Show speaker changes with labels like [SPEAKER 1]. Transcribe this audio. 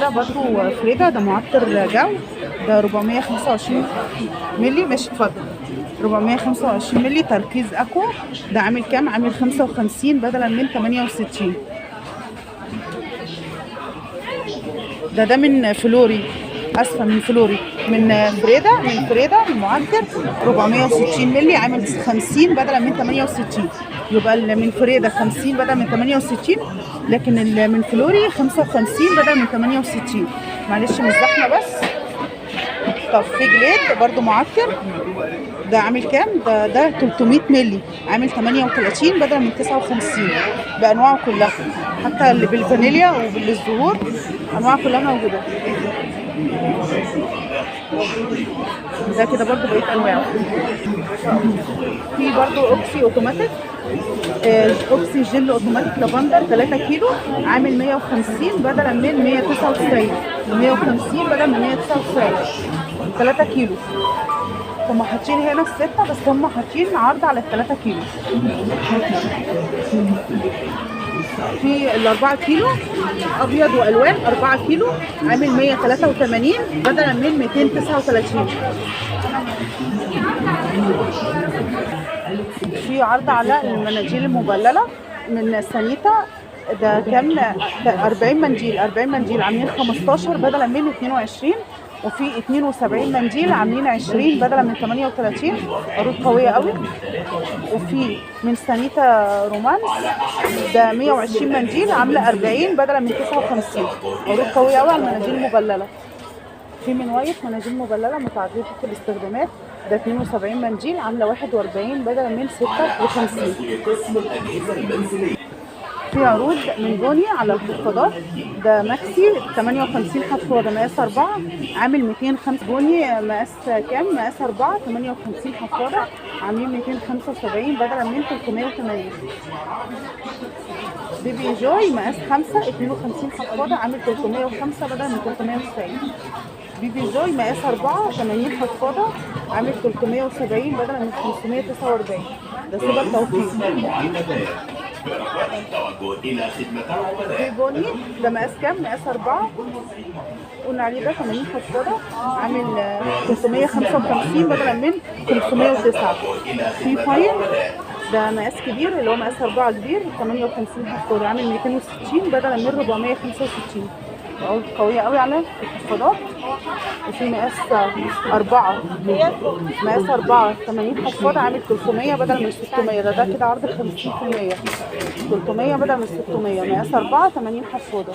[SPEAKER 1] ده برضو فريدة، ده معطر جو، ده 425 مللي. ماشي اتفضل. 425 مللي تركيز اكوا. ده عامل كام؟ عامل 55 بدلا من 68. ده من فلوري، اسفه من فلوري، من فريدة المعطر 460 مللي عامل 50 بدلا من 68. يبقى اللي من فريدة 50 بدل من 68، لكن اللي من فلوري 55 بدل من 68. معلش مش زحمه بس. طب في جليد برضو معطر، ده عامل كام؟ ده 300 مللي عامل 38 بدل من 59 بانواعه كلها، حتى اللي بالفانيليا وبالزهور انواع كلها موجوده. ده كده برضو بقيت انواعه. في برضو اوكسي اوتوماتيك، اوكسي جل اوتوماتيك لافندر 3 كيلو عامل 150 بدلا من 199. 150 بدل من 199 3 كيلو. هم حاطين هنا الستة، بس هم حاطين عرض على ال3 كيلو. في ال4 كيلو ابيض والوان 4 كيلو عامل 183 بدلا من 239. في عرض على المناديل المبلله من سانيتا، ده كام؟ 40 منديل. 40 منديل عاملين 15 بدلا من 22. وفي 72 منديل عاملين 20 بدلا من 38. عروض قويه قوي. وفي من سانيتا رومانس، ده 120 منديل عامله 40 بدلا من 59. عروض قويه قوي على المناديل المبلله. في من وايت مناديل مبلله متعدده الاستخدامات، ده 72 منديل عامله 41 بدلا من 56. في عروض من بوني على الخفاضات، ده ماكسي 58 حفاضه مقاس 4 عامل 205. بوني مقاس كام؟ مقاس 4 58 حفاضه عاملين 275 بدلا من 380. بيبي جوي مقاس 5 52 حفاضه عامل 305 بدلا من 390. بيبي جوي مقاس 4 80 حفاضه عامل 370 بدلا من 549. ده سوبر توفير. في بوني ده مقاس كام؟ مقاس 4 قلنا عليه، ده 80 حفاضه عامل 355 بدلا من 509. في فاين ده مقاس كبير، اللي هو مقاس 4 كبير 58 حفاضه عامل 260 بدلا من 465. عروض قويه قوي على الحفاضات. وفي مقاس 4 80 حفاضه عامل 300 بدل من 600. ده كده عرض 50%. 300 بدل من 600. مقاس 4 80 حفاضه.